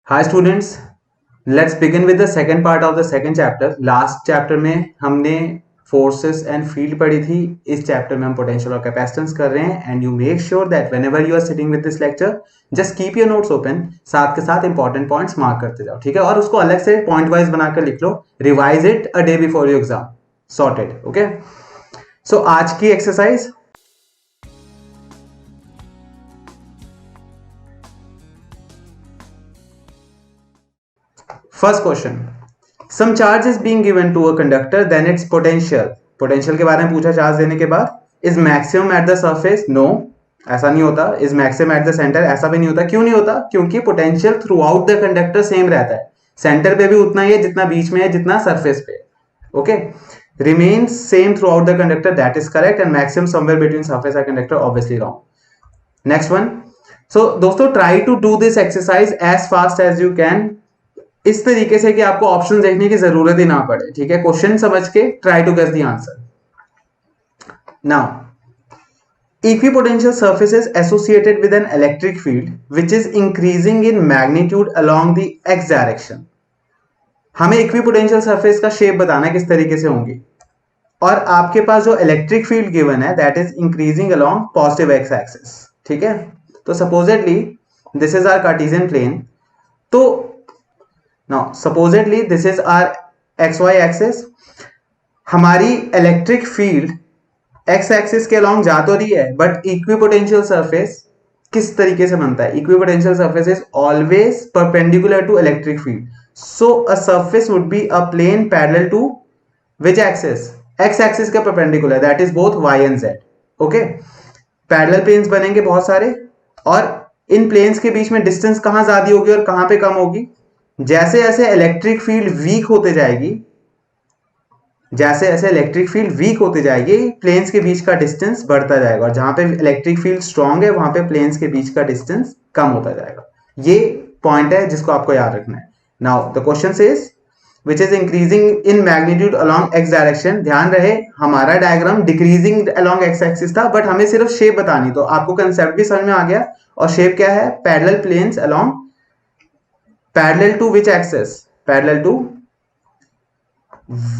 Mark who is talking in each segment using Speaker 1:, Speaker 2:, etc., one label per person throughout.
Speaker 1: Hi students, let's begin with the second part of the second chapter. Last chapter में हमने forces and field पढ़ी थी. इस chapter में हम potential और capacitance कर रहे हैं. And you make sure that whenever you are sitting with this lecture, just keep your notes open. साथ के साथ important points mark करते जाओ, ठीक है? और उसको अलग से point wise बनाकर लिख लो. Revise it a day before your exam. Sorted, okay? So आज की exercise. First question. Some charge is being given to a conductor, then its potential के बारे में पूछा चार्ज देने के बाद. Is maximum at the surface? No, ऐसा नहीं होता. Is maximum at the center? ऐसा भी नहीं होता. क्यों नहीं होता? क्योंकि potential throughout the conductor same रहता है. सेंटर पे भी उतना ही है जितना बीच में है, जितना सरफेस पे. Okay. Remains same throughout the conductor. That is correct. And maximum somewhere between surface and conductor, obviously wrong. Next one. So दोस्तों try to do this exercise as fast as you can. इस तरीके से कि आपको option देखने की जरूरत ही ना पड़े, ठीक है? क्वेश्चन समझ के try to guess the answer. Now equipotential surfaces associated with an electric field which is increasing in magnitude along the x direction. हमें इक्विपोटेंशियल सर्फेस का शेप बताना किस तरीके से होंगी, और आपके पास जो इलेक्ट्रिक फील्ड गिवन है that is increasing along positive x axis, ठीक है? तो supposedly this is our Cartesian plane. तो Now, supposedly this is our xy axis. हमारी इलेक्ट्रिक फील्ड x एक्सिस के अलॉन्ग जा तो रही है, बट इक्विपोटेंशियल सरफेस किस तरीके से बनता है? Equipotential surface is always perpendicular to electric field. So a surface would be a plane parallel to which axis? x axis के perpendicular, that is both y and z. Okay, parallel planes बनेंगे बहुत सारे, और इन planes के बीच में distance कहां ज्यादा होगी और कहां पे कम होगी? जैसे जैसे इलेक्ट्रिक फील्ड वीक होते जाएगी, जैसे जैसे इलेक्ट्रिक फील्ड वीक होते जाएगी, प्लेन्स के बीच का डिस्टेंस बढ़ता जाएगा, और जहां पे इलेक्ट्रिक फील्ड स्ट्रांग है वहां पे प्लेन्स के बीच का डिस्टेंस कम होता जाएगा. ये पॉइंट है जिसको आपको याद रखना है. Now the question says which is increasing in magnitude along x direction. ध्यान रहे हमारा diagram decreasing along x axis था, बट हमें सिर्फ शेप बतानी, तो आपको कंसेप्ट भी समझ में आ गया. और शेप क्या है? Parallel planes along parallel to which axis? Parallel to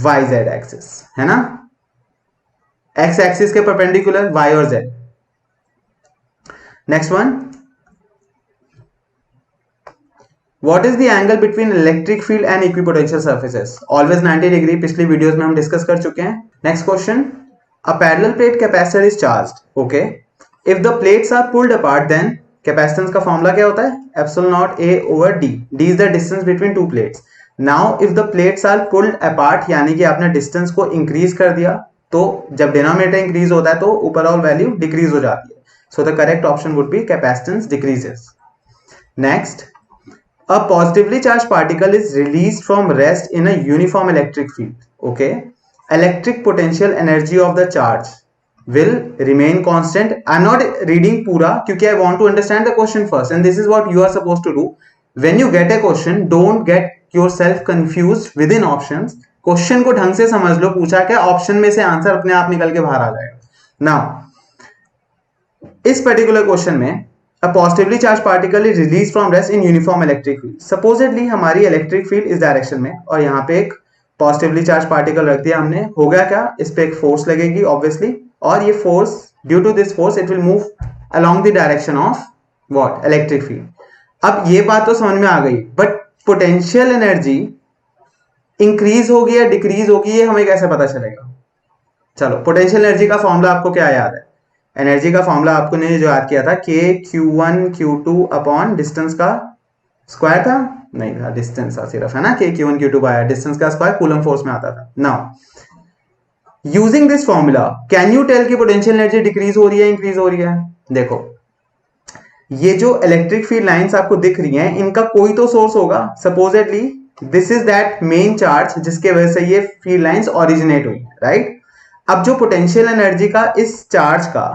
Speaker 1: Y Z axis, है ना? एक्स एक्सिस के परपेंडिकुलर y और z. Next one, what is the angle between electric field and equipotential surfaces? Always 90 degree. पिछली videos में हम discuss कर चुके हैं. Next question, a parallel plate capacitor is charged. Okay, if the plates are pulled apart then capacitance का formula क्या होता है? Epsilon nought a over d. d is the distance between two plates. Now if the plates are pulled apart, यानी कि आपने distance को increase कर दिया, तो जब डिनोमिनेटर इंक्रीज होता है तो ओवरऑल वैल्यू डिक्रीज हो जाती है. So the correct option would be capacitance decreases. Next, a positively charge particle is release from rest in a uniform electric field. Okay, electric potential energy of the charge will remain constant. I'm not reading pura क्योंकि I want to understand the question first, and this is what you are supposed to do. When you get a question, don't get yourself confused within options. Question को ढंग से समझ लो. पूछा क्या? Option में से answer अपने आप निकल के बाहर आ जाएगा. नाउ इस पर्टिकुलर क्वेश्चन में a positively charged particle is released from rest in uniform electric field. Supposedly हमारी इलेक्ट्रिक फील्ड इस डायरेक्शन में, और यहाँ पे एक पॉजिटिवली चार्ज पार्टिकल रख दिया हमने. हो गया क्या? इस पे एक फोर्स लगेगी ऑब्वियसली, और ये force, due to this force it will move along the direction of what? Electric field. अब ये बात तो समझ में आ गई, बट पोटेंशियल एनर्जी इंक्रीज होगी या डिक्रीज होगी ये हमें कैसे पता चलेगा? चलो, पोटेंशियल एनर्जी का फॉर्मूला आपको क्या याद है? एनर्जी का फॉर्मूला आपको ने जो याद किया था, k q1 q2 upon distance का स्क्वायर था? नहीं था, डिस्टेंस था सिर्फ, है ना? k q1 q2 आया, डिस्टेंस का स्क्वायर कूलम फोर्स में आता था. Now using this formula can you tell कि पोटेंशियल एनर्जी डिक्रीज हो रही है, इंक्रीज हो रही है? देखो, ये जो इलेक्ट्रिक फील्ड लाइंस आपको दिख रही हैं, इनका कोई तो सोर्स होगा. Supposedly this is that main charge जिसके वजह से ये फील्ड लाइंस ओरिजिनेट हुई, राइट? अब जो पोटेंशियल एनर्जी का इस चार्ज का,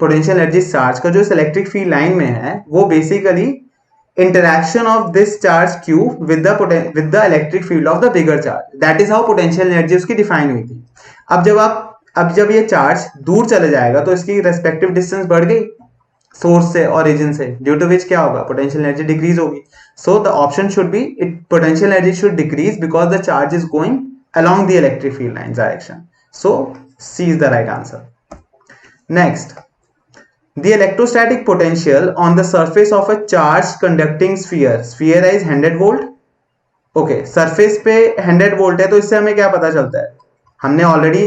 Speaker 1: पोटेंशियल एनर्जी चार्ज का जो इस इलेक्ट्रिक फील्ड लाइन में है, वो basically interaction of this charge q with the electric field of the bigger charge. That is how potential energy उसकी डिफाइन हुई थी. अब जब ये चार्ज दूर चले जाएगा तो इसकी रेस्पेक्टिव डिस्टेंस बढ़ गई. सोर्स से, ओरिजिन से, ड्यू टू विच क्या होगा, पोटेंशियल एनर्जी डिक्रीज होगी. So the option should be it potential energy should decrease because the charge is going along the electric field lines direction. So C is the right answer. Next, the electrostatic potential on the surface of a charged conducting sphere. Sphere is 100 volt. Okay, surface पे 100 volt है, तो इससे हमें क्या पता चलता है, हमने ऑलरेडी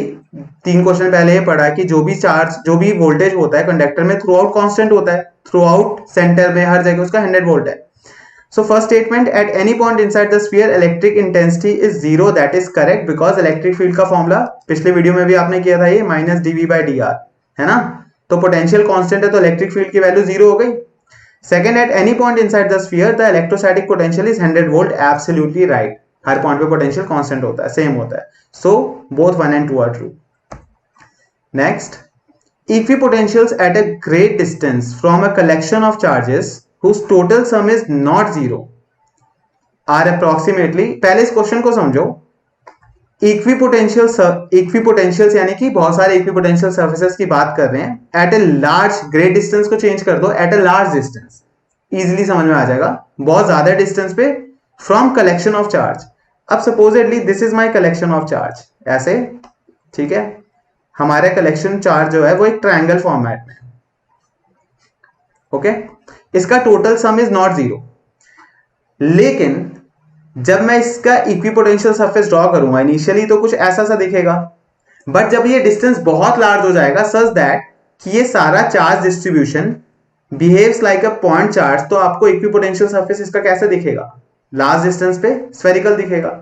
Speaker 1: 3 क्वेश्चन पहले ये पढ़ा कि जो भी चार्ज, जो भी वोल्टेज होता है कंडक्टर में थ्रू आउट कॉन्स्टेंट होता है, थ्रू आउट सेंटर में हर जगह उसका 100 वोल्ट है. So first statement, at any point inside the sphere electric intensity is zero. That is correct because electric field का फॉर्मूला पिछले वीडियो में भी आपने किया था, ये माइनस dV/dr है ना. तो पोटेंशियल कांस्टेंट है तो इलेक्ट्रिक फील्ड की वैल्यू जीरो हो गई. Second, at any point inside the sphere the electrostatic potential is 100 volt. Absolutely right, हर पॉइंट पे पोटेंशियल कांस्टेंट होता है, सेम होता है. So both 1 and 2 are true. Next, equipotentials at a great distance from a collection of charges whose total sum is not zero are approximately, पहले इस question को समझो. इक्विपोटेंशियल्स यानी कि बहुत सारे इक्विपोटेंशियल सर्फेसेस की बात कर रहे हैं. At a large, great distance को चेंज कर दो, at a large distance, easily समझ में आ जाएगा. बहुत ज्यादा डिस्टेंस पे फ्रॉम कलेक्शन ऑफ चार्ज. अब supposedly this is my collection of charge, ऐसे, ठीक है. हमारे कलेक्शन चार्ज जो है वो एक ट्रायंगल फॉर्मेट में, ओके. इसका total sum is not zero. लेकिन जब मैं इसका इक्विपोटेंशियल सरफेस ड्रॉ करूंगा इनिशियली तो कुछ ऐसा सा दिखेगा, बट जब ये डिस्टेंस बहुत लार्ज हो जाएगा सच दैट कि ये सारा charge distribution behaves like a point charge, तो आपको इक्विपोटेंशियल सरफेस इसका कैसे दिखेगा, लार्ज डिस्टेंस पे स्फेरिकल दिखेगा.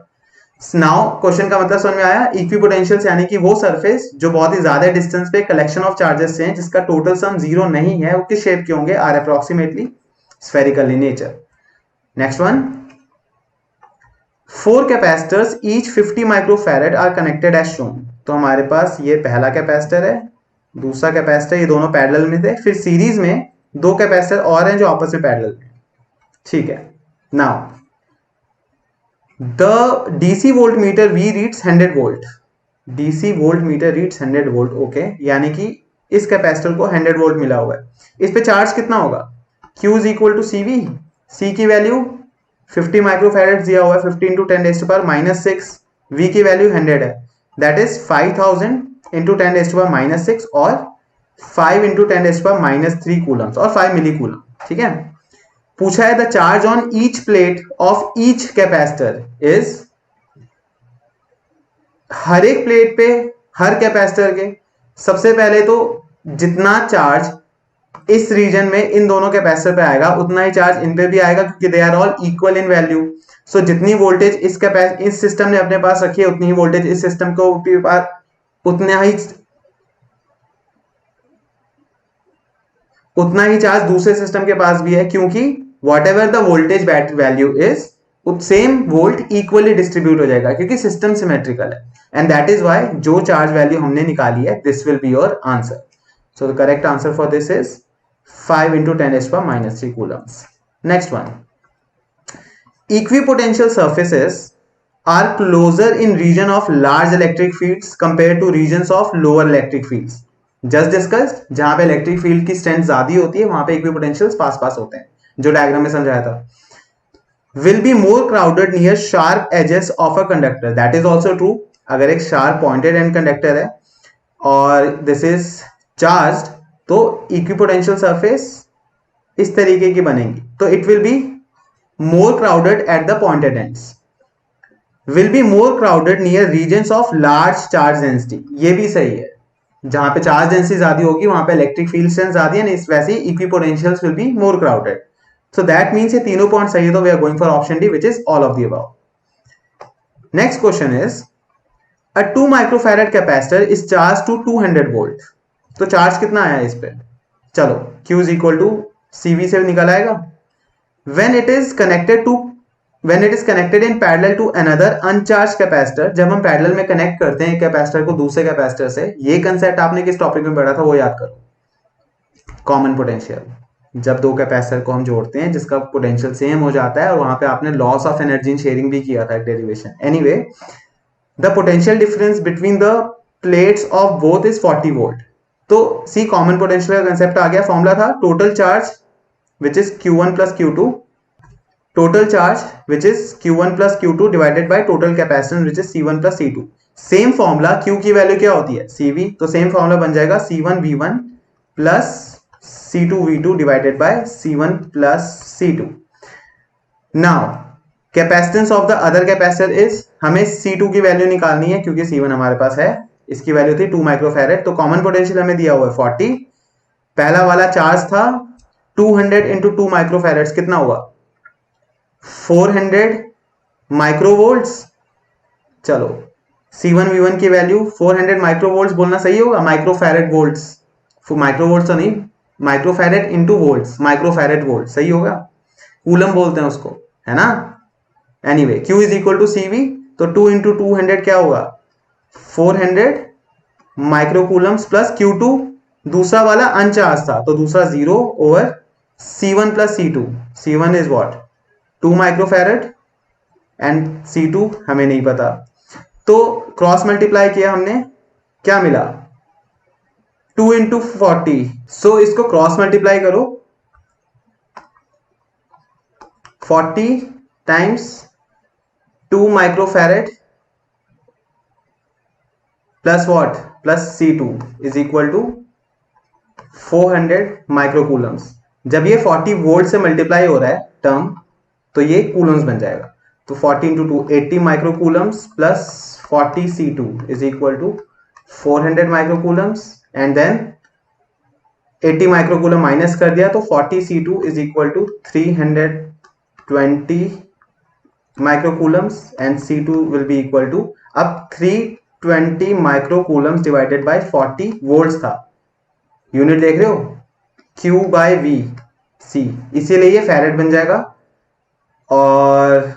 Speaker 1: नाउ क्वेश्चन का मतलब समझ में आया. इक्विपोटेंशियल्स यानी कि वो सरफेस जो बहुत ही ज्यादा डिस्टेंस पे कलेक्शन ऑफ चार्जेस से हैं जिसका टोटल सम जीरो नहीं है, वो किस शेप के होंगे, are approximately spherical in nature. Next one, 4 capacitors each 50 microfarad are connected as shown. तो हमारे पास ये पहला कैपेसिटर है, दूसरा कैपेसिटर, ये दोनों पैरेलल में थे. फिर सीरीज में 2 कैपेसिटर और हैं जो आपस में पैरेलल में, ठीक है. Now the DC voltmeter V reads 100 volt. DC voltmeter reads 100 volt. Okay, यानी कि इस कैपेसिटर को 100 वोल्ट मिला हुआ है. इस पे चार्ज कितना होगा, Q is equal to CV. C की वैल्यू 50 माइक्रोफैरेड दिया हुआ है, 50 into 10⁻⁻6. V की वैल्यू 100 है, दैट इज 5000 into 10⁻⁻6 और 5 into 10⁻³ कूलम्स और 5 मिली कूलम, ठीक है. पूछा है the charge on each plate of each capacitor is, हर एक प्लेट पे हर कैपेसिटर के सबसे पहले तो जितना चार्ज इस रीजन में इन दोनों कैपेसिटर पे आएगा उतना ही चार्ज इन पे भी आएगा क्योंकि they are all equal in value. So जितनी वोल्टेज इस सिस्टम ने अपने पास रखी है उतनी ही वोल्टेज इस सिस्टम को उतना ही चार्ज दूसरे सिस्टम के पास भी है, क्योंकि whatever the voltage value is, same volt equally distribute हो जाएगा क्योंकि सिस्टम सिमेट्रिकल है. एंड दैट इज व्हाई जो चार्ज वैल्यू हमने निकाली है this will be your answer. So the correct answer for this is 5 into 10⁻³ coulombs. Next one, equipotential surfaces are closer in region of large electric fields compared to regions of lower electric fields. Just discussed, जहां पे electric field की strength ज्यादा होती है वहां पे इक्विपोटेंशियल्स पास पास होते हैं, जो डायग्राम में समझाया था. Will be more crowded near sharp edges of a conductor. That is also true. अगर एक sharp pointed end conductor है और this is charged, तो equipotential surface इस तरीके की बनेगी, तो it will be more crowded at the pointed ends. Will be more crowded near regions of large charge density. ये भी सही है, जहां पे चार्ज डेंसिटी ज्यादा होगी वहां पे इलेक्ट्रिक फील्ड स्ट्रेंथ ज्यादा है, वैसे ही equipotentials will be more crowded. So that means ये तीनों पॉइंट सही है, तो we are going for option D, which is all of the above. Next question is, a 2 microfarad capacitor is charged to 200 volt. तो charge कितना आया इस पे, चलो Q is equal to CV से निकल आएगा. When it is connected in parallel to another uncharged capacitor, जब हम पैरेलल में कनेक्ट करते हैं एक कैपेसिटर को दूसरे कैपेसिटर से, ये कंसेप्ट आपने किस टॉपिक में पढ़ा था वो याद करो, कॉमन पोटेंशियल. जब दो कैपेसिटर को हम जोड़ते हैं जिसका पोटेंशियल सेम हो जाता है, और वहां पे आपने loss of energy in sharing भी किया था, derivation. Anyway, the potential difference between the plates of both is 40 volt. तो सी कॉमन पोटेंशियल का कंसेप्ट आ गया. फॉर्मूला था total charge which is Q1 plus Q2, total charge which is Q1 plus Q2 divided by total capacitance which is C1 plus C2. Same formula Q की value क्या होती है CV, तो same formula बन जाएगा C1V1 plus C2V2 divided by C1 plus C2. Now capacitance of the other capacitor is, हमें C2 की value निकालनी है क्योंकि C1 हमारे पास है, इसकी वैल्यू थी 2 माइक्रोफैरेड. तो कॉमन पोटेंशियल हमें दिया हुआ है 40. पहला वाला चार्ज था 200 इंटू 2 माइक्रोफैरेड्स, कितना हुआ 400 माइक्रोवोल्ट्स. चलो C1V1 की वैल्यू 400 माइक्रोवोल्ट्स बोलना सही होगा, माइक्रोफैरेड वोल्ट्स, माइक्रोवोल्ट्स तो नहीं, microfarad into volts, microfarad volt सही होगा, कूलम बोलते हैं उसको, है ना. Anyway Q is equal to CV, तो 2 इंटू 200 क्या होगा 400 माइक्रोकूलम्स प्लस Q2 दूसरा वाला अनचार्ज था तो दूसरा 0 over C1 plus C2. C1 is what 2 microfarad and C2 हमें नहीं पता, तो क्रॉस मल्टीप्लाई किया हमने, क्या मिला 2 इंटू 40. सो इसको क्रॉस मल्टीप्लाई करो, 40 times 2 microfarad plus what plus C2 is equal to 400 microcoulombs. जब ये 40 वोल्ट से मल्टीप्लाई हो रहा है टर्म तो ये कूलम्स बन जाएगा. तो 40 into 2 80 microcoulombs plus 40 C2 is equal to 400 microcoulombs and then 80 microcoulomb minus कर दिया तो 40 C2 is equal to 320 microcoulombs and C2 will be equal to, अब 320 माइक्रोकूलम्स डिवाइडेड बाय 40 वोल्ट्स था, यूनिट देख रहे हो Q बाय V C, इसीलिए ये फैरेड बन जाएगा. और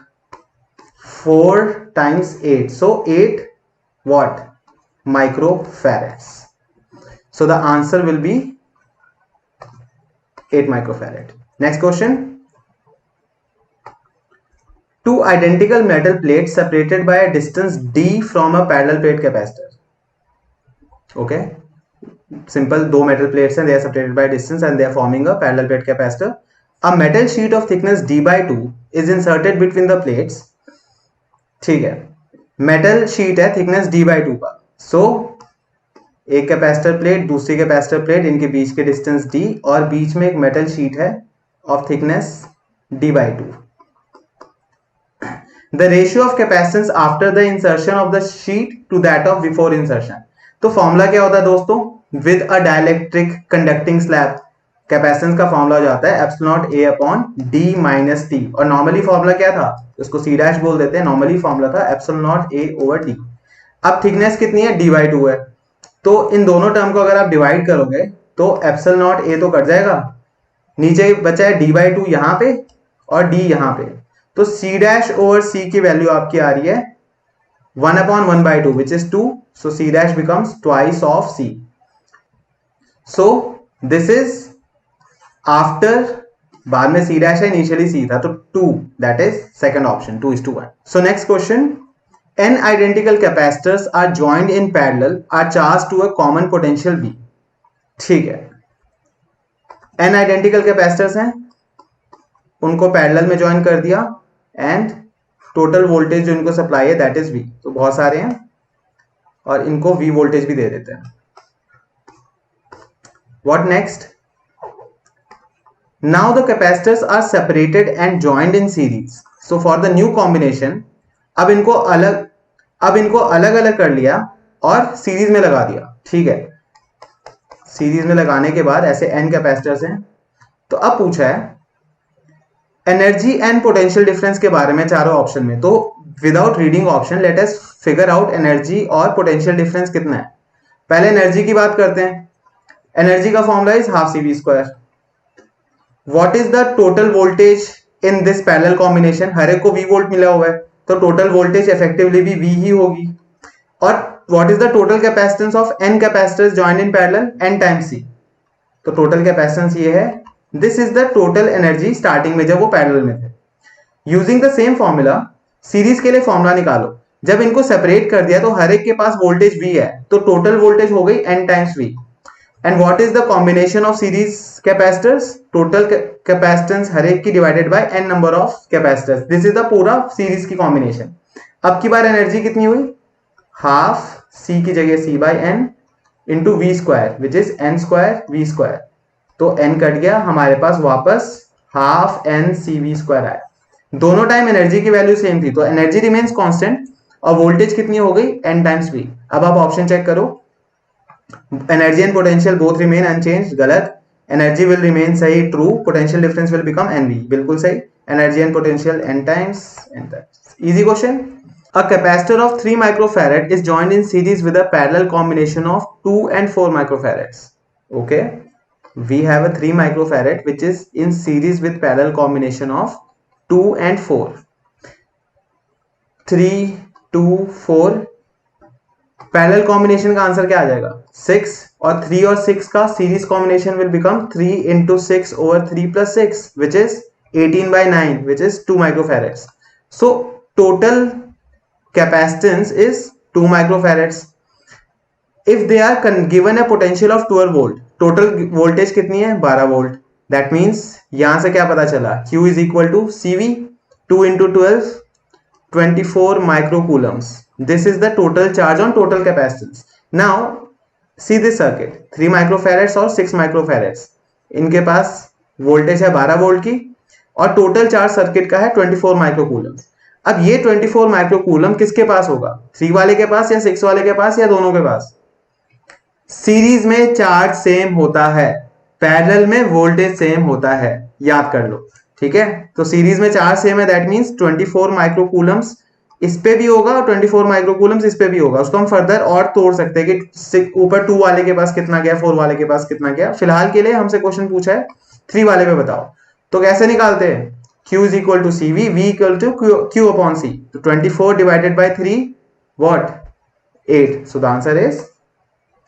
Speaker 1: 4 times 8, so 8 what microfarads. So the answer will be 8 microfarad. Next question. Two identical metal plates separated by a distance d from a parallel plate capacitor. Okay, simple, दो metal plates हैं, they are separated by a distance and they are forming a parallel plate capacitor. A metal sheet of thickness d by 2 is inserted between the plates. ठीक है, metal sheet है thickness d by 2 का. सो एक capacitor plate दूसरी capacitor plate, इनके बीच के distance d और बीच में एक मेटल शीट है of thickness d by 2. The ratio of capacitance after the insertion of the sheet to that of before insertion. तो फॉर्मूला क्या होता है दोस्तों, with a dielectric conducting slab capacitance का फॉर्मूला हो जाता है epsilon A upon D minus T, और नॉर्मली फॉर्मूला क्या था, उसको C डैश बोल देते हैं, नॉर्मली फॉर्मूला था एप्सिलॉन A ओवर D. अब थिकनेस कितनी है D बाई 2 है, तो इन दोनों टर्म को अगर आप डिवाइड करोगे तो एप्सिलॉन A तो कट जाएगा, नीचे बचा है D बाई 2 यहाँ पे और D यहाँ पे, तो C डैश ओवर C की वैल्यू आपकी आ रही है 1 upon 1 by 2 which is 2, so C dash becomes twice of C. So this is after, बाद में C dash है, initially C था तो 2, that is second option 2:1. So next question, n identical capacitors are joined in parallel are charged to a common potential V. ठीक है, n identical capacitors हैं, उनको parallel में ज्वाइन कर दिया एंड टोटल वोल्टेज जो इनको सप्लाई है दैट इज V. तो बहुत सारे हैं और इनको V वोल्टेज भी दे देते हैं. What next, now the capacitors are separated and joined in series. So for the new combination अब इनको अलग अलग कर लिया और सीरीज में लगा दिया. ठीक है, सीरीज में लगाने के बाद ऐसे n कैपेसिटर्स हैं. तो अब पूछा है एनर्जी एंड पोटेंशियल डिफरेंस के बारे में चारों ऑप्शन में. तो without reading option let us figure out energy और पोटेंशियल डिफरेंस कितना है. पहले एनर्जी की बात करते हैं. एनर्जी का formula is half CV square. What is the total voltage in this parallel combination, हर एक को V वोल्ट मिला हुआ है तो टोटल वोल्टेज इफेक्टिवली भी V ही होगी. और what is the total capacitance of n capacitors joined in parallel, n times C. तो टोटल कैपेसिटेंस ये है, this is the total energy starting में जब वो पैरेलल में थे. Using the same formula series के लिए फॉर्मूला निकालो. जब इनको सेपरेट कर दिया तो हर एक के पास वोल्टेज V है तो टोटल वोल्टेज हो गई n times V. And what is the combination of series capacitors? Total capacitance हर एक की divided by n number of capacitors. This is the पूरा सीरीज की कॉम्बिनेशन. अब की बार एनर्जी कितनी हुई? हाफ c की जगह c by n into V square which is n square V square. तो n कट गया, हमारे पास वापस half n C V square आया. दोनों टाइम एनर्जी की वैल्यू सेम थी, तो एनर्जी रिमेन्स कांस्टेंट और वोल्टेज कितनी हो गई? n times v. अब आप ऑप्शन चेक करो. Energy and potential both remain unchanged, गलत. एनर्जी विल रिमेन सही, true. Potential difference will become nv, बिल्कुल सही. Energy and potential n times. Easy question. A capacitor of 3 microfarad is joined in series with a parallel combination of 2 and 4 microfarads. Okay, we have a 3 microfarad which is in series with parallel combination of 2 and 4. 3, 2, 4. Parallel combination का answer क्या आ जाएगा? 6. और 3 और 6 का series combination will become 3 into 6 over 3 plus 6 which is 18 by 9 which is 2 microfarads. So total capacitance is 2 microfarads. If they are given a potential of 12 volt, total voltage कितनी है? 12 volt. That means यहां से क्या पता चला? Q is equal to CV 2 into 12 24 microcoulombs. This is the total charge on total capacitance. Now see this circuit, 3 microfarads और 6 microfarads. इनके पास voltage है 12 वोल्ट की और टोटल चार्ज सर्किट का है 24 माइक्रोकूलम्स. अब ये 24 माइक्रोकूलम किसके पास होगा? 3 वाले के पास या 6 वाले के पास या दोनों के पास? सीरीज में चार्ज सेम होता है, पैरेलल में वोल्टेज सेम होता है, याद कर लो. ठीक है, तो सीरीज में चार्ज सेम है, दैट मींस 24 माइक्रोकूलम्स इस पे भी होगा और 24 माइक्रोकूलम्स इस पे भी होगा. उसको हम फर्दर और तोड़ सकते हैं कि ऊपर 2 वाले के पास कितना गया, 4 वाले के पास कितना गया. फिलहाल के लिए हमसे क्वेश्चन पूछा है 3 वाले पे बताओ, तो कैसे निकालते हैं? Q is equal to CV, V equal to Q upon C. So 24 divided by 3, what? 8. So the answer is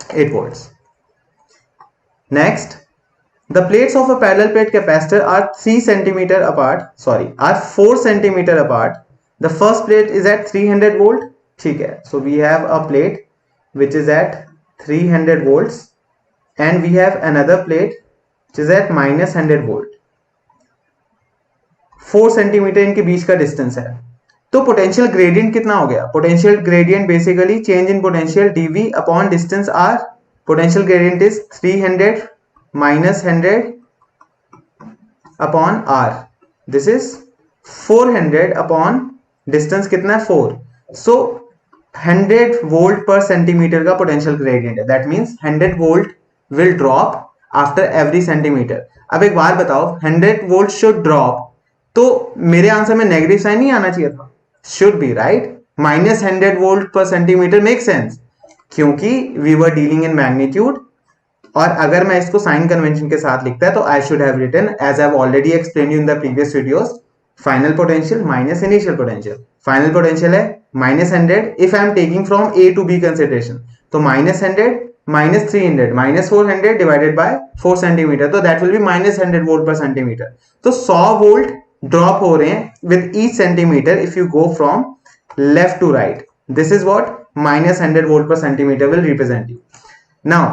Speaker 1: 8 volts. Next, the plates of a parallel plate capacitor are 3 centimeter apart. Sorry, are 4 centimeter apart. The first plate is at 300 volt. ठीक है. So we have a plate which is at 300 volts, and we have another plate which is at minus 100 volt. 4 centimetre इनके बीच का distance है. तो potential gradient कितना हो गया? Potential gradient basically change in potential dv upon distance r. Potential gradient is 300 minus 100 upon r. This is 400 upon distance कितना है? 4. सो 100 volt per centimetre का पोटेंशियल ग्रेडियंट है. That means 100 volt will drop after every centimetre. अब एक बार बताओ, 100 volt should drop, तो मेरे answer में नेगेटिव साइन नहीं आना चाहिए था? Should be right. Minus 100 volt per centimetre make sense, क्योंकि we were dealing in magnitude. और अगर मैं इसको साइन कन्वेंशन के साथ लिखता है तो I should have written as I have already explain you in the previous videos, final potential minus initial potential. Final potential है minus 100 if I am taking from A to B consideration, तो minus 100 minus 300 minus 400 divided by 4 centimetre, तो that will be minus 100 volt per centimetre. तो 100 volt drop हो रहे हैं with each centimetre if you go from left to right. This is what minus 100 volt per centimetre will represent you. Now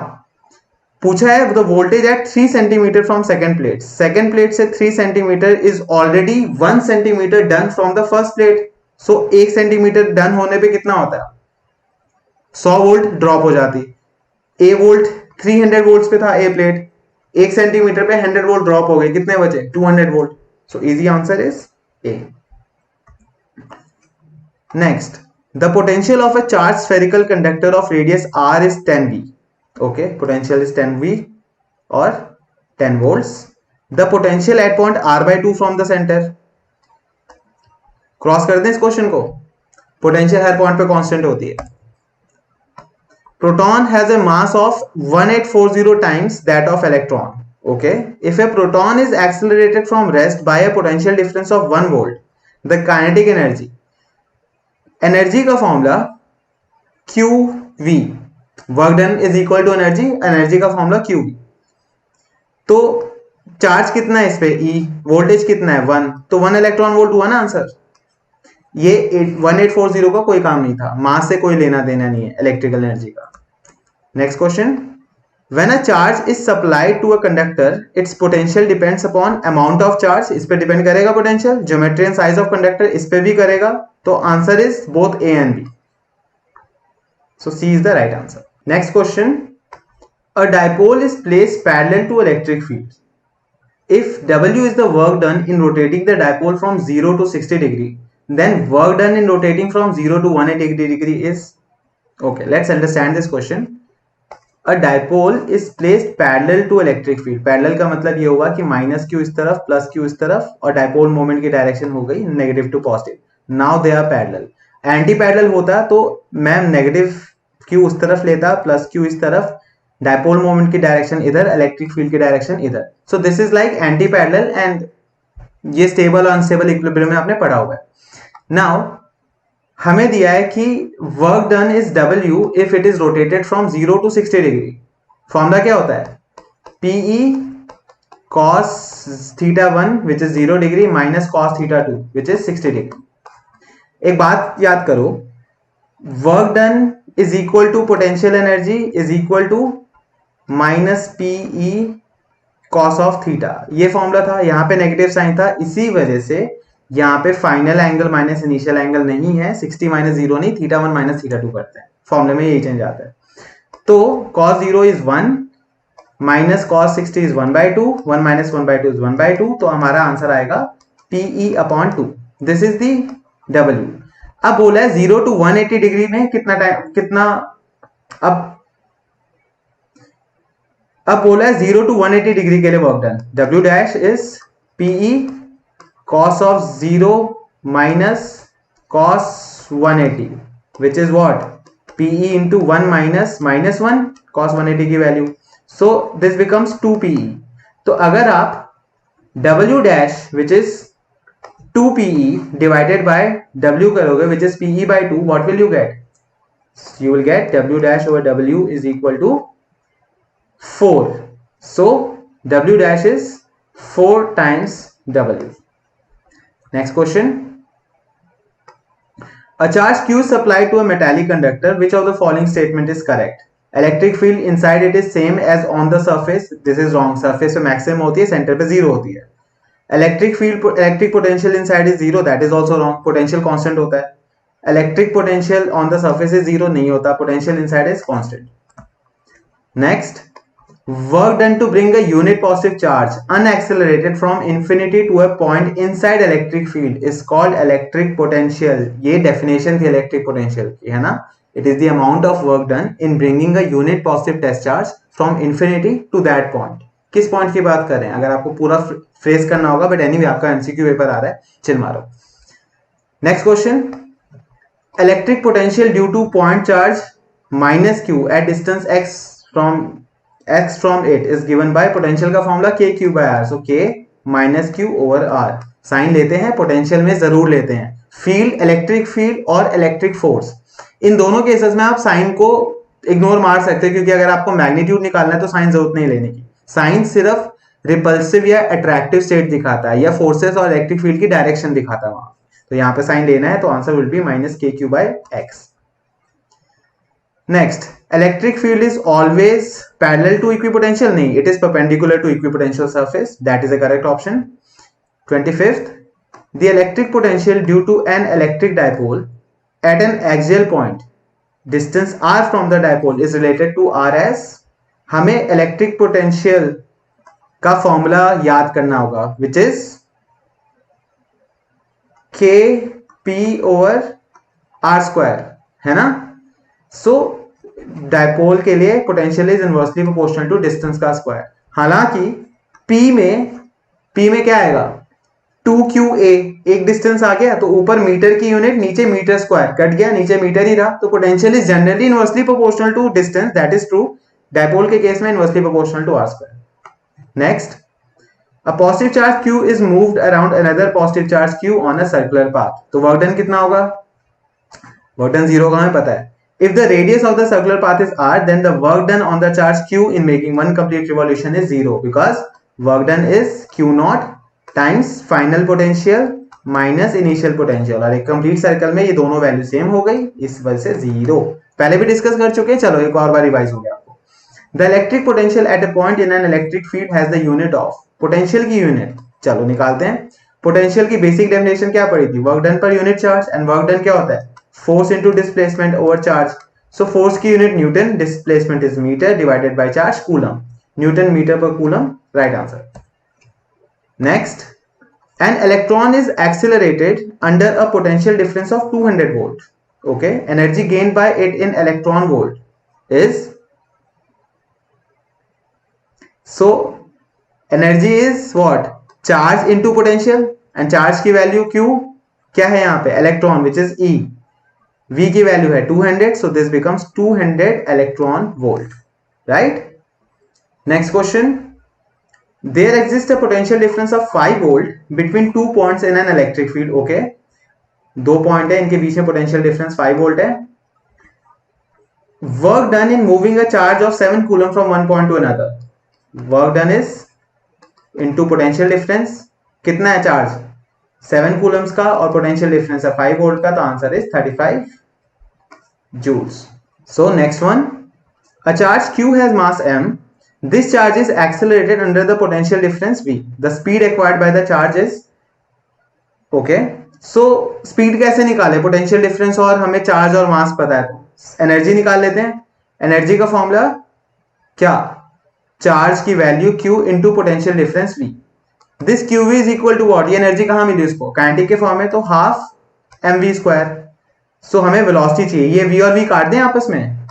Speaker 1: पूछा है the voltage at 3 centimetre from second plate. Second plate से 3 centimetre is already 1 centimetre done from the first plate. So 1 centimetre done होने पे कितना होता है? 100 volt drop हो जाती. ए वोल्ट 300 वोल्ट पे था ए प्लेट, 1 सेंटीमीटर पे 100 वोल्ट ड्रॉप हो गए, कितने बचे? 200 volt. So easy answer is A. Next, the potential of a charged spherical conductor of radius r is 10V. Okay, potential is 10V or 10 volts. The potential at point r by 2 from the center. Cross कर दें इस question को. Potential हर point पे constant होती है. Proton has a mass of 1840 times that of electron. Okay, if a proton is accelerated from rest by a potential difference of 1 volt, the kinetic energy का formula QV, work done is equal to energy का formula QV. तो charge कितना है इस पे? E. Voltage कितना है? 1. तो 1 इलेक्ट्रॉन वोल्ट हुआ ना आंसर. ये 1840 का कोई काम नहीं था, मास से कोई लेना देना नहीं है इलेक्ट्रिकल एनर्जी का. Next question, When a charge is supplied to a conductor, its potential depends upon amount of charge. इस पे डिपेंड करेगा potential. Geometry and size of conductor इस पे भी करेगा. तो answer is both A and B. So C is the right answer. Next question. A dipole is placed parallel to electric field. If W is the work done in rotating the dipole from 0 to 60 degree, then work done in rotating from 0 to 180 degree is, okay, let's understand this question. A dipole is placed parallel to electric field. Parallel का मतलब ये हुआ कि minus Q इस तरफ plus Q इस तरफ और डाइपोल मोमेंट की डायरेक्शन हो गई negative to positive. Now they are parallel. Anti parallel होता तो मैम नेगेटिव क्यू उस तरफ लेता प्लस क्यू इस तरफ, डाइपोल मोमेंट की डायरेक्शन इधर, इलेक्ट्रिक फील्ड की डायरेक्शन इधर. So this is like anti parallel and ये स्टेबल और अनस्टेबल इक्विलिब्रियम में आपने पढ़ा हुआ है. नाउ हमें दिया है कि work done is W if it is rotated from 0 to 60 degree. Formula क्या होता है? PE cos θ1 which is 0 degree minus cos θ2 which is 60 degree. एक बात याद करो, work done is equal to potential energy is equal to minus PE cos of theta. ये formula था, यहां पे नेगेटिव साइन था, इसी वजह से यहाँ पे final angle minus initial angle नहीं है, 60 माइनस 0 नहीं, θ1 माइनस θ2 करते हैं. फॉर्मूले में यही चेंज आता है. तो cos 0 is 1 minus cos 60 is 1/2, 1 minus 1/2 is 1/2. तो हमारा आंसर आएगा PE/2. This is the W. अब बोला है 0 टू 180 डिग्री में कितना टाइम, कितना, अब बोला है 0 टू 180 डिग्री के लिए work done. W dash is PE cos of 0 minus cos 180 which is what? PE into 1 minus minus 1 cos 180 की value. So this becomes 2PE. तो अगर आप W dash which is 2PE divided by W करोगे which is PE/2, what will you get? You will get W dash over W is equal to 4. So W dash is 4 times W. Next question. A charge Q is supplied to a metallic conductor. Which of the following statement is correct? Electric field inside it is same as on the surface. This is wrong. Surface पे maximum होती है, center पे zero होती है. Electric potential inside is zero. That is also wrong. Potential constant होता है. Electric potential on the surface is zero नहीं होता. Potential inside is constant. Next. Work done to bring a unit positive charge unaccelerated from infinity to a point inside electric field is called electric potential. ये definition थी electric potential की, है ना? It is the amount of work done in bringing a unit positive test charge from infinity to that point. किस point की बात कर रहे हैं? अगर आपको पूरा phrase करना होगा, but anyway आपका MCQ पेपर आ रहा है, चिल मारो. Next question. Electric potential due to point charge minus Q at distance x from it is given by potential का formula K/Q/R. So K minus Q over R. Sign लेते हैं, potential में जरूर लेते हैं. फील्ड, इलेक्ट्रिक फील्ड और electric force, इन दोनों केसेस में आप साइन को इग्नोर मार सकते हैं, क्योंकि अगर आपको मैग्नीट्यूड निकालना है तो साइन जरूरत नहीं लेने की. साइन सिर्फ रिपल्सिव या अट्रैक्टिव स्टेट दिखाता है, या फोर्सेस और इलेक्ट्रिक फील्ड की डायरेक्शन दिखाता है वहां. तो यहाँ पे साइन लेना है, तो answer will be minus KQ/X. Next, electric field is always parallel to equipotential. नहीं, it is perpendicular to equipotential surface. That is the correct option. 25th, the electric potential due to an electric dipole at an axial point, distance r from the dipole is related to r as. हमें electric potential का formula याद करना होगा, which is Kp/r², है ना? सो dipole के लिए potential is inversely proportional to distance का स्क्वायर. हालांकि P में क्या आएगा? 2QA, एक डिस्टेंस आ गया तो ऊपर मीटर की यूनिट, नीचे मीटर स्क्वायर, कट गया, नीचे मीटर ही रहा. तो potential is generally inversely proportional to distance. That is true. Dipole के केस में inversely proportional to r². Next, a positive charge Q is moved around another positive charge Q on a circular path. तो work done कितना होगा? Work done 0 का हमें पता है. If the radius of the circular path is r, then the work done on the charge Q in making one complete revolution is 0, because work done is Q0 times final potential minus initial potential. और एक complete circle में ये दोनों value same हो गई, इस वजह से 0. पहले भी डिस्कस कर चुके हैं, चलो एक और बार रिवाइज हो गया आपको. The electric potential at a point in an electric field has the unit of, potential की यूनिट चलो निकालते हैं। पोटेंशियल की बेसिक डेफिनेशन क्या पड़ी थी, work done per unit charge, and work done क्या होता है, force into displacement over charge. So force की unit newton, displacement is metre divided by charge coulomb, newton metre per coulomb, right answer. Next, an electron is accelerated under a potential difference of 200 volt. Okay, energy gained by it in electron volt is, so energy is what, charge into potential, and charge की value q क्या है यहाँ पे, electron which is e, v की value है 200, so this becomes 200 electron volt, right? Next question, there exists a potential difference of 5 volt between two points in an electric field. Okay, दो point है, इनके बीच में पोटेंशियल डिफरेंस 5 वोल्ट है। Work done in moving a charge of 7 coulomb from one point two another, work done is into potential difference, कितना है charge 7 Coulomb's का और potential difference है 5 वोल्ट का, तो answer is 35 joules. So next one, a charge q has mass m. This charge is accelerated under the potential difference v. The speed acquired by the charge is, okay, so speed कैसे निकाले, potential difference और हमें charge और मास पता है, तो energy निकाल लेते हैं। एनर्जी का फॉर्मूला क्या, चार्ज की value q into potential difference v। This Q V is equal to what, ये एनर्जी कहाँ मिली उसको, काइनेटिक के फॉर्म में, तो half M V square. So हमें वेलोसिटी चाहिए, ये v और v काट दें आपस में,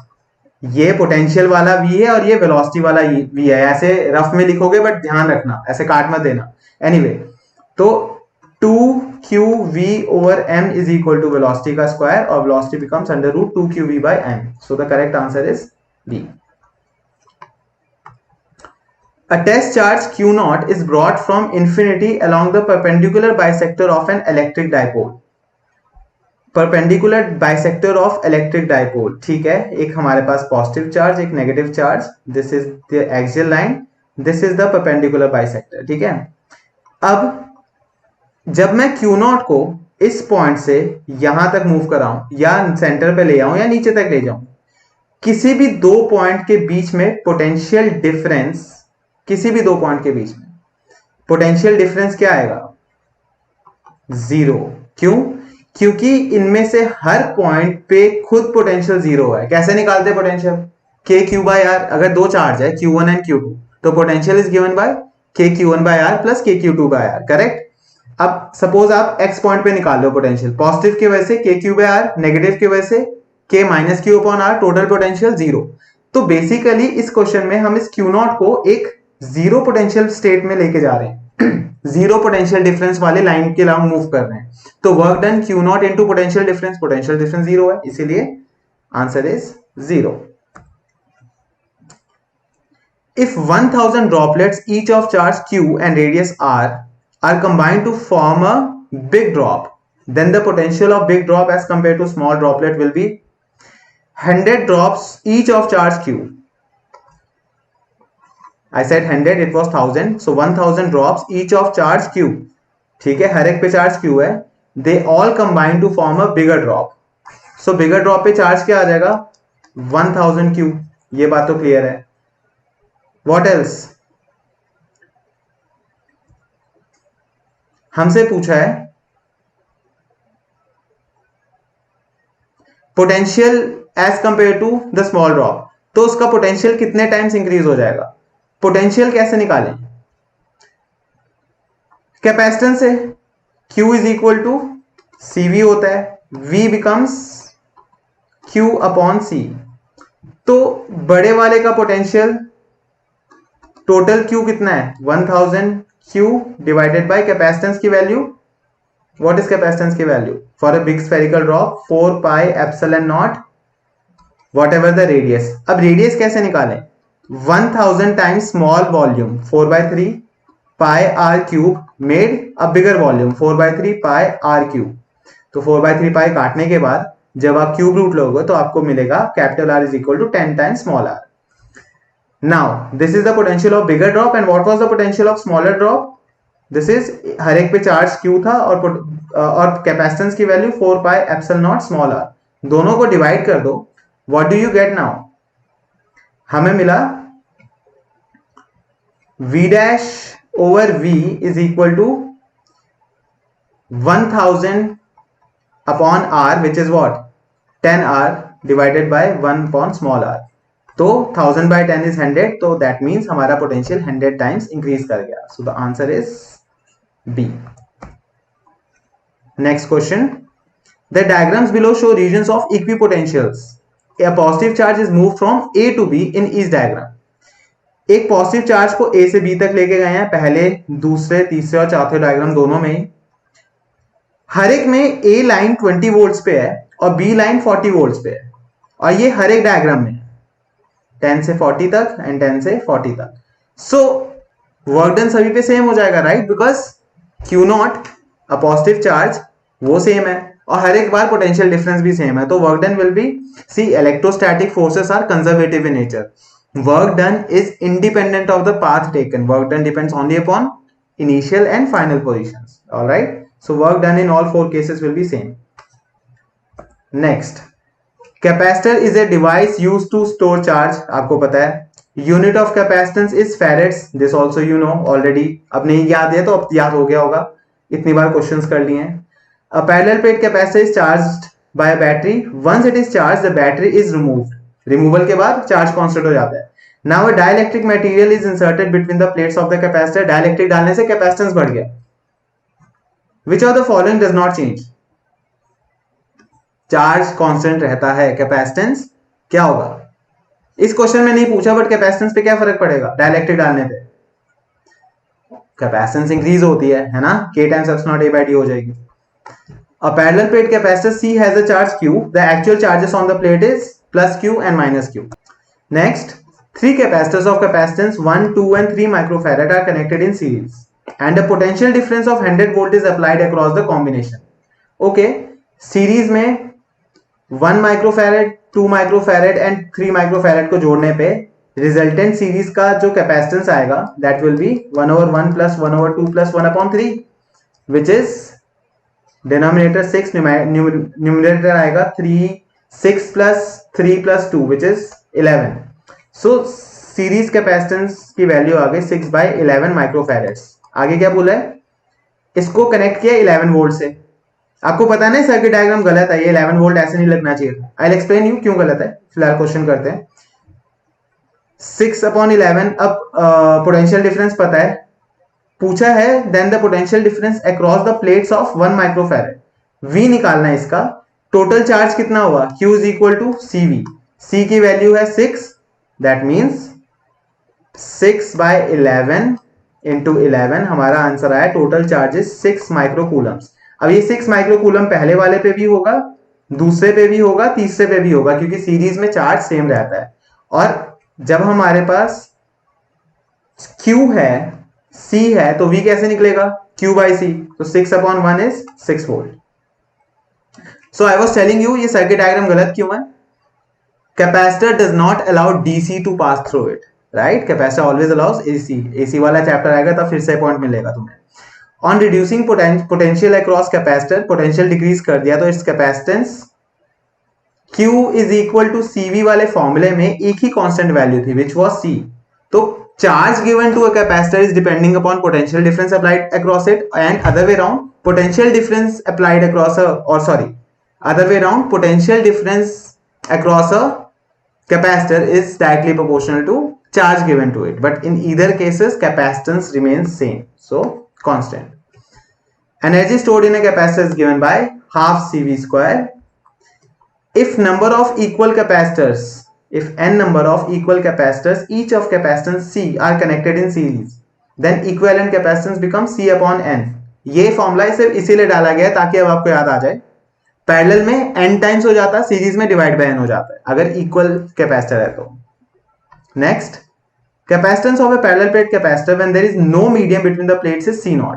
Speaker 1: ये पोटेंशियल वाला v है और ये वेलोसिटी वाला v है, ऐसे रफ में लिखोगे बट ध्यान रखना ऐसे काट मत देना। एनीवे, तो 2qv over m is equal to velocity का स्क्वायर, और velocity becomes under root 2qv by m. So the correct answer is B. A test charge q naught is brought from infinity along the perpendicular bisector of an electric dipole. Perpendicular bisector of electric dipole, ठीक है, एक हमारे पास positive charge, एक negative charge, this is the axial line, this is the perpendicular bisector, ठीक है। अब जब मैं Q नॉट को इस पॉइंट से यहां तक मूव कराऊं या सेंटर पे ले आऊं या नीचे तक ले जाऊं, किसी भी दो पॉइंट के बीच में पोटेंशियल डिफरेंस, किसी भी दो पॉइंट के बीच में पोटेंशियल डिफरेंस क्या आएगा, जीरो। क्यों, क्योंकि इनमें से हर पॉइंट पे खुद पोटेंशियल जीरो है। कैसे निकालते पोटेंशियल, के क्यू बाय आर, अगर दो चार्ज है Q1 एंड Q2, तो पोटेंशियल इज गिवन बाय के Q1 बाय आर प्लस के Q2 बाय आर, करेक्ट। अब सपोज आप x पॉइंट पे निकाल लो पोटेंशियल, पॉजिटिव की वजह से के क्यू बाय आर, नेगेटिव की वजह से के minus Q upon R, total potential zero. तो बेसिकली इस क्वेश्चन में हम इस Q नॉट को एक जीरो पोटेंशियल स्टेट में लेके जा रहे हैं, जीरो पोटेंशियल डिफरेंस वाले लाइन के अलावा मूव कर रहे हैं। तो work done Q not into potential difference, potential difference zero है, इसीलिए answer is zero. If 1000 droplets each of charge q and radius r are combined to form a big drop, then the potential of big drop as compared to small droplet will be 100 drops each of charge q. I said 100, it was 1000, so 1000 drops each of charge q, ठीक है, हर एक पे charge q है, they all combine to form a bigger drop. So bigger drop पे charge क्या आ जाएगा, 1000 q, ये बात तो क्लियर है। What else? हमसे पूछा है potential as compared to the small drop, तो उसका पोटेंशियल कितने टाइम्स इंक्रीज हो जाएगा। पोटेंशियल कैसे निकालें, कैपेसिटेंस से Q is equal to CV होता है, V becomes Q upon C। तो बड़े वाले का पोटेंशियल टोटल Q कितना है, 1000 Q डिवाइडेड बाय कैपेसिटेंस की वैल्यू, व्हाट इज कैपेसिटेंस की value for a big spherical drop, 4 pi epsilon naught whatever the radius. अब रेडियस कैसे निकालें, 1000 times small volume 4/3 pi R cube made a bigger volume 4/3 pi R cube. तो 4/3 पाई काटने के बाद जब आप क्यूब रूट लोगे तो आपको मिलेगा capital R is equal to 10 times small r। Now this is the potential of bigger drop and what was the potential of smaller drop? This is हर एक पे चार्ज Q था और कैपेसिटेंस की value 4 pi epsilon not small r, दोनों को divide कर दो, what do you get now? हमें मिला V dash over V is equal to 1000 upon R, which is what? 10R divided by 1 upon small r. तो 1000 by 10 is 100, तो that means हमारा potential 100 times increase कर गया. So the answer is B. Next question. The diagrams below show regions of equipotentials. A positive charge is moved from A to B in each diagram. एक positive charge को A से B तक लेके गए हैं, पहले, दूसरे, तीसरे और चौथे डायग्राम दोनों में ही. हर एक में A लाइन 20 वोल्ट्स पे है और B लाइन 40 वोल्ट्स पे है, और ये हर एक डायग्राम में 10 से 40 तक एंड 10 से 40 तक. सो वर्क डन सभी पे सेम हो जाएगा, right? Because Q not a positive charge वो सेम है और हर एक बार पोटेंशियल डिफरेंस भी सेम है. तो work done will be, C, electrostatic forces are conservative in nature. Work done is independent of the path taken. Work done depends only upon initial and final positions. Alright, so work done in all four cases will be same. Next, capacitor is a device used to store charge. आपको पता है. Unit of capacitance is farads. This also you know already. अब नहीं याद है तो अब याद हो गया होगा, इतनी बार क्वेश्चंस कर लिए हैं. A parallel plate capacitor is charged by a battery. Once it is charged, the battery is removed. Removal के बाद charge constant हो जाता है. Now a dielectric material is inserted between the plates of the capacitor. Dielectric डालने से capacitance बढ़ गया. Which of the following does not change? Charge constant रहता है, कैपेसिटेंस क्या होगा? इस क्वेश्चन में नहीं पूछा, बट कैपेसिटेंस पे क्या फर्क पड़ेगा डाइलेक्ट्रिक डालने पे? कैपेसिटेंस इंक्रीज होती है ना? K times epsilon nought A by D हो जाएगी. A parallel plate capacitor C has a charge Q. The actual charges on the plate is plus Q and minus Q. Next, three capacitors of capacitance 1, 2 and 3 microfarad are connected in series. And a potential difference of 100 volt is applied across the combination. Okay, series में 1 microfarad, 2 microfarad and 3 microfarad को जोड़ने पे resultant series का जो capacitance आएगा that will B 1/1 plus 1/2 plus 1/3, which is denominator 6, numerator आएगा 6 plus 3 plus 2 which is 11. So series capacitance की value आ गई 6/11 माइक्रोफैरेड्स. आगे क्या बोला है? इसको कनेक्ट किया 11 वोल्ट से. आपको पता है ना सर्किट डायग्राम गलत है, ये 11 वोल्ट ऐसे नहीं लगना चाहिए था. आई विल एक्सप्लेन यू क्यों गलत है. फिलहाल क्वेश्चन करते हैं. 6/11. अब पोटेंशियल डिफरेंस पता है, पूछा है then the potential difference across the plates of 1 microfarad. V निकालना है इसका. टोटल चार्ज कितना हुआ? Q is equal to CV. C की वैल्यू है 6, दैट मीन्स 6/11 इंटू 11. हमारा आंसर आया टोटल चार्जेस 6 माइक्रोकूलम्स. अब ये 6 माइक्रोकूलम पहले वाले पे भी होगा, दूसरे पे भी होगा, तीसरे पे भी होगा, क्योंकि सीरीज में चार्ज सेम रहता है. और जब हमारे पास Q है, C है, तो V कैसे निकलेगा? Q/C. तो 6/1 is 6 volt. So I was telling you ये सर्किट डायग्राम गलत क्यों है? Capacitor does not allow DC to pass through it, right? Capacitor always allows AC. AC वाला चैप्टर आएगा तब फिर से पॉइंट मिलेगा तुम्हें. On reducing potential across capacitor, potential decrease कर दिया तो its capacitance Q is equal to CV वाले फॉर्मूले में एक ही कांस्टेंट वैल्यू थी विच वाज C. तो charge given to a capacitor is depending upon potential difference applied across it, and other way around potential difference applied across other way around, potential difference across a capacitor is directly proportional to charge given to it, but in either cases capacitance remains same, so constant. Energy stored in a capacitor is given by half CV square. If number of equal capacitors, if n number of equal capacitors each of capacitance C are connected in series, then equivalent capacitance becomes C/n. ये formula सिर्फ इसीलिए डाला गया ताकि अब आपको याद आ जाए. पैरेलल में n टाइम्स हो जाता है, सीरीज में डिवाइड बाय n हो जाता है अगर इक्वल कैपेसिटर है तो. Next, capacitance of a parallel plate capacitor when there is no medium between the plates is C0.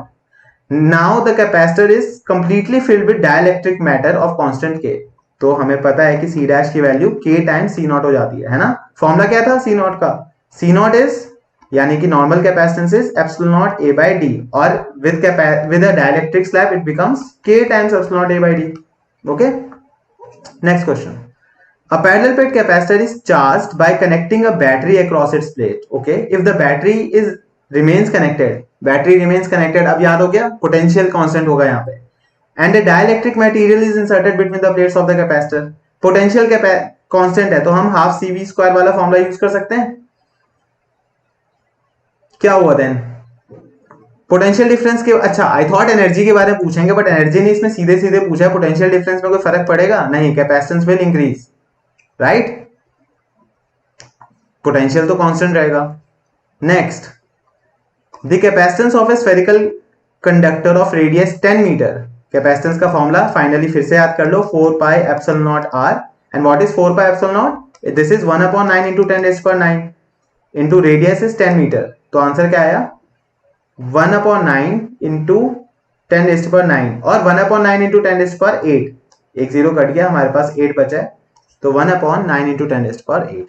Speaker 1: Now the capacitor is completely filled with dielectric matter of constant K. तो हमें पता है कि C' की value K times C0 हो जाती है ना? फॉर्मूला क्या था C0 का? C0 इज, यानी कि normal capacitance is epsilon nought A by D, और with a dielectric slab it becomes K times epsilon nought A by D. Okay, next question. A parallel plate capacitor is charged by connecting a battery across its plate. Okay, if the battery is remains connected, battery remains connected, अब याद हो गया, potential constant होगा यहाँ पे, and A dielectric material is inserted between the plates of the capacitor, potential constant है तो हम हाफ CV स्क्वायर वाला फॉर्मूला यूज कर सकते हैं। क्या हुआ देन, पोटेंशियल डिफरेंस के, अच्छा आई थॉट एनर्जी के बारे में पूछेंगे, बट एनर्जी ने इसमें सीधे सीधे पूछा है, पोटेंशियल डिफरेंस में कोई फर्क पड़ेगा नहीं, capacitance will increase, right, potential तो कांस्टेंट रहेगा। Next, the capacitance of a spherical conductor of radius 10 metre, capacitance का फॉर्मूला फाइनली फिर से याद कर लो, 4 pi epsilon naught r, and what is 4 pi epsilon naught, this is 1/9 into 10⁻⁹ into radius is 10 metre, तो answer क्या आया 1/9 into 10⁻⁹ और 1/9 into 10⁸, एक जीरो कट गया, हमारे पास 8 बचा है, तो 1/9 into 10⁸।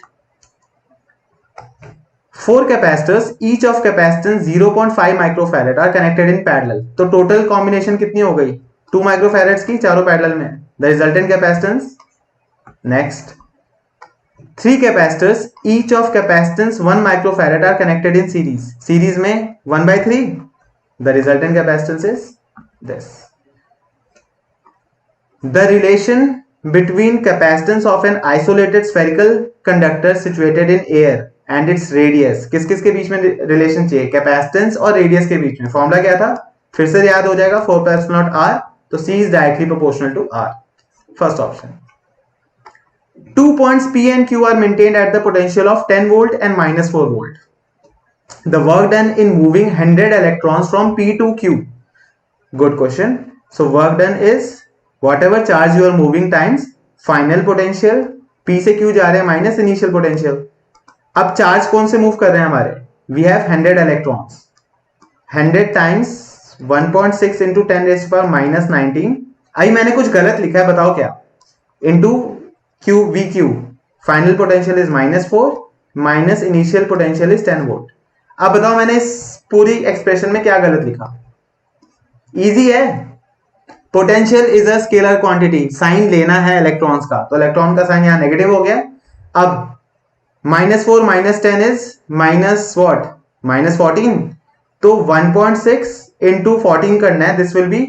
Speaker 1: 4 capacitors each of capacitance 0.5 microfarad are connected in parallel, तो टोटल कॉम्बिनेशन कितनी हो गई 2 माइक्रोफैरेड्स की, चारों पैरेलल में, the resultant capacitance. Next, 3 capacitors each of capacitance 1 microfarad are connected in series, series में 1/3, the resultant capacitance is this। The relation between capacitance of an isolated spherical conductor situated in air and its radius, किस किस के बीच में relation चाहिए, capacitance और radius के बीच में, formula क्या था, फिर से याद हो जाएगा, 4 पाई एप्सिलॉन नॉट r, तो C is directly proportional to r, first option. 2 points P and Q are maintained at the potential of 10 volt and -4 volt. The work done in moving 100 electrons from P to Q. Good question. So work done is whatever charge you are moving times final potential, P से Q जा रहे हैं minus initial potential. अब charge कौन से move कर रहे हैं हमारे, we have 100 electrons, 100 times 1.6 into 10⁻⁻19, I मैंने कुछ गलत लिखा है, बताओ क्या, into Q VQ, final potential is -4 minus initial potential is 10 volt. अब बताओ मैंने इस पूरी एक्सप्रेशन में क्या गलत लिखा, इजी है, potential is a scalar quantity, sign लेना है इलेक्ट्रॉन्स का, तो इलेक्ट्रॉन का साइन यहां नेगेटिव हो गया। अब -4 - 10 इज माइनस व्हाट, -14, तो 1.6 into 14 करना है, दिस विल बी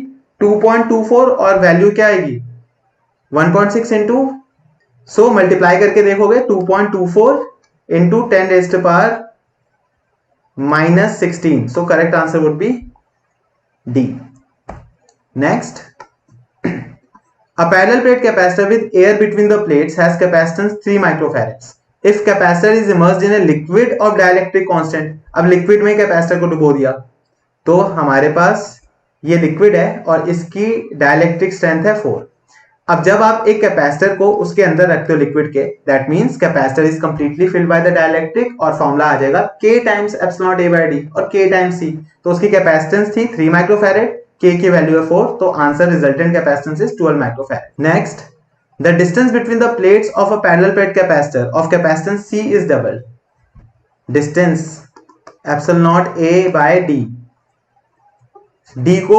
Speaker 1: 2.24, और वैल्यू क्या आएगी 1.6 into, सो मल्टीप्लाई करके देखोगे 2.24 into 10⁻⁻16, so correct answer would be D. Next, a parallel plate capacitor with air between the plates has capacitance 3 microfarads. If capacitor is immersed in a liquid of dielectric constant, अब liquid में capacitor को डुबो दिया, तो हमारे पास ये liquid है और इसकी डाइलेक्ट्रिक स्ट्रेंथ है 4। अब जब आप एक कैपेसिटर को उसके अंदर रखते हो लिक्विड के, that means capacitor is completely filled by the dielectric, और फॉर्मूला आ जाएगा K times epsilon not A/D और K टाइम्स C, तो उसकी कैपेसिटेंस थी 3 माइक्रोफैरेड, K की वैल्यू है 4, तो answer resultant capacitance is 12 microfarad. Next, the distance between the plates of a parallel plate capacitor of capacitance C is double. Distance epsilon naught A/D, D को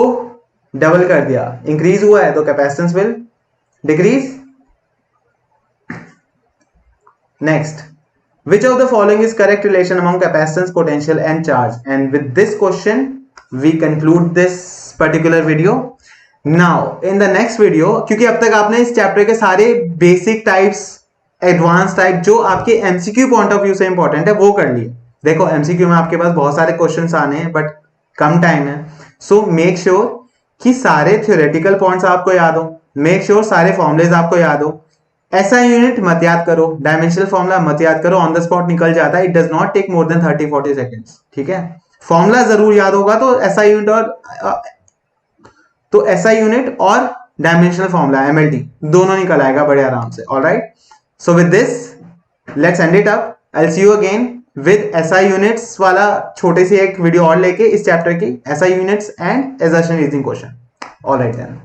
Speaker 1: double कर दिया, increase हुआ है तो capacitance will decrease. Next, which of the following is correct relation among capacitance, potential and charge? And with this question we conclude this particular video. Now in the next video, क्योंकि अब तक आपने इस chapter के सारे basic types, advance type जो आपके MCQ point of view से इंपॉर्टेंट है वो कर लिए। देखो एमसीक्यू में आपके पास बहुत सारे क्वेश्चंस आने हैं बट कम टाइम है, सो मेक श्योर कि सारे थ्योरेटिकल पॉइंट्स आपको याद हो, मेक श्योर सारे फॉर्मुलेज आपको याद हो। ऐसा यूनिट मत याद करो, डायमेंशनल फॉर्मूला मत याद करो, ऑन द स्पॉट निकल जाता है, it does not take more than 30-40 seconds, ठीक है। फॉर्मूला जरूर याद होगा, तो ऐसा यूनिट और SI यूनिट और डायमेंशनल फॉर्मूला MLT दोनों निकल आएगा बड़े आराम से। Alright, so with this let's end it up, I will see you again with SI units वाला छोटे सी एक वीडियो और लेके इस चैप्टर की SI units and assertion reasoning question. Alright then.